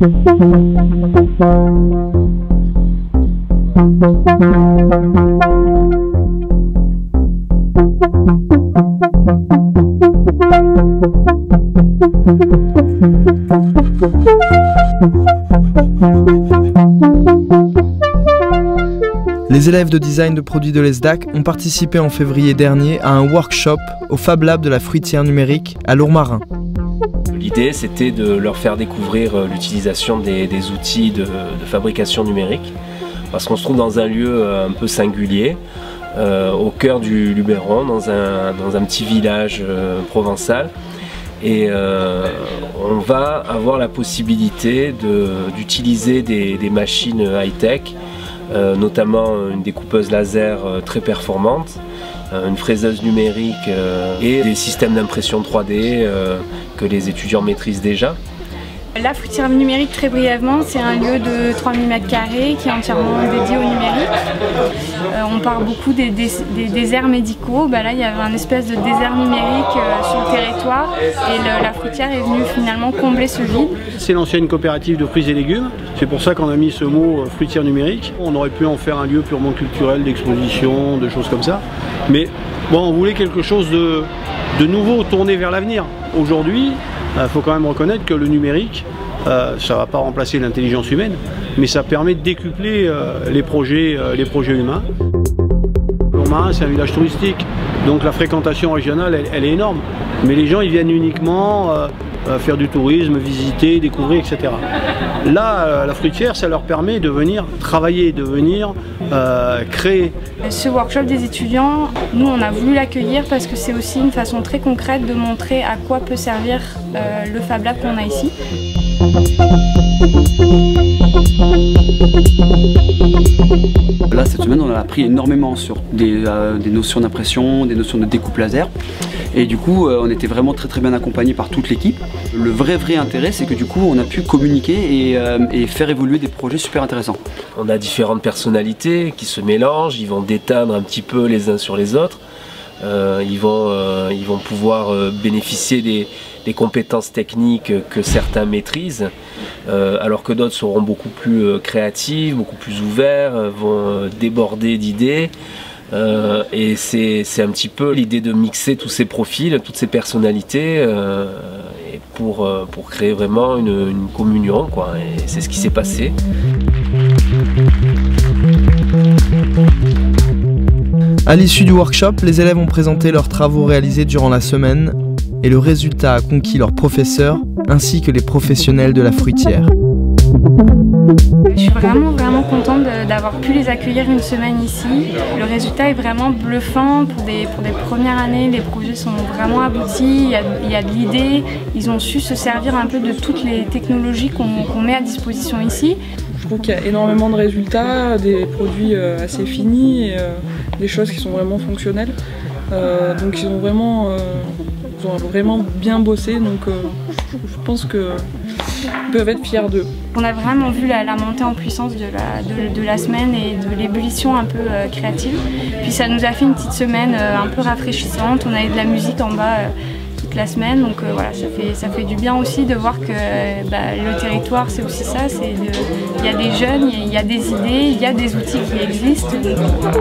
Les élèves de design de produits de l'ESDAC ont participé en février dernier à un workshop au Fab Lab de la fruitière numérique à Lourmarin. L'idée, c'était de leur faire découvrir l'utilisation des outils de fabrication numérique, parce qu'on se trouve dans un lieu un peu singulier, au cœur du Luberon, dans un petit village provençal. Et on va avoir la possibilité d'utiliser des machines high-tech, notamment une découpeuse laser très performante, une fraiseuse numérique et des systèmes d'impression 3D que les étudiants maîtrisent déjà. La fruitière numérique, très brièvement, c'est un lieu de 3000 m² qui est entièrement dédié au numérique. On parle beaucoup des déserts médicaux. Là, il y avait un espèce de désert numérique sur le territoire et la fruitière est venue finalement combler ce vide. C'est l'ancienne coopérative de fruits et légumes. C'est pour ça qu'on a mis ce mot fruitière numérique. On aurait pu en faire un lieu purement culturel, d'exposition, de choses comme ça. Mais bon, on voulait quelque chose de nouveau, tourné vers l'avenir. Aujourd'hui, il faut quand même reconnaître que le numérique, ça ne va pas remplacer l'intelligence humaine, mais ça permet de décupler les projets humains. Lourmarin, c'est un village touristique, donc la fréquentation régionale, elle est énorme. Mais les gens, ils viennent uniquement faire du tourisme, visiter, découvrir, etc. Là, la fruitière, ça leur permet de venir travailler, de venir créer. Ce workshop des étudiants, nous on a voulu l'accueillir parce que c'est aussi une façon très concrète de montrer à quoi peut servir le Fab Lab qu'on a ici. Là, cette semaine, on a appris énormément sur des notions d'impression, des notions de découpe laser. Et du coup, on était vraiment très bien accompagnés par toute l'équipe. Le vrai intérêt, c'est que du coup, on a pu communiquer et faire évoluer des projets super intéressants. On a différentes personnalités qui se mélangent, ils vont déteindre un petit peu les uns sur les autres. Ils vont pouvoir bénéficier des compétences techniques que certains maîtrisent, alors que d'autres seront beaucoup plus créatifs, beaucoup plus ouverts, vont déborder d'idées. Et c'est un petit peu l'idée de mixer tous ces profils, toutes ces personnalités pour créer vraiment une communion, quoi. Et c'est ce qui s'est passé. À l'issue du workshop, les élèves ont présenté leurs travaux réalisés durant la semaine et le résultat a conquis leurs professeurs ainsi que les professionnels de la fruitière. Je suis vraiment contente d'avoir pu les accueillir une semaine ici. Le résultat est vraiment bluffant pour des premières années. Les projets sont vraiment aboutis, il y a de l'idée. Ils ont su se servir un peu de toutes les technologies qu'on met à disposition ici. Je trouve qu'il y a énormément de résultats, des produits assez finis, et, des choses qui sont vraiment fonctionnelles. Donc ils ont vraiment bien bossé, donc je pense qu'ils peuvent être fiers d'eux. On a vraiment vu la montée en puissance de la semaine et de l'ébullition un peu créative. Puis ça nous a fait une petite semaine un peu rafraîchissante, on avait de la musique en bas toute la semaine, donc voilà, ça fait du bien aussi de voir que le territoire c'est aussi ça, il y a des jeunes, il y a des idées, il y a des outils qui existent. Donc, voilà.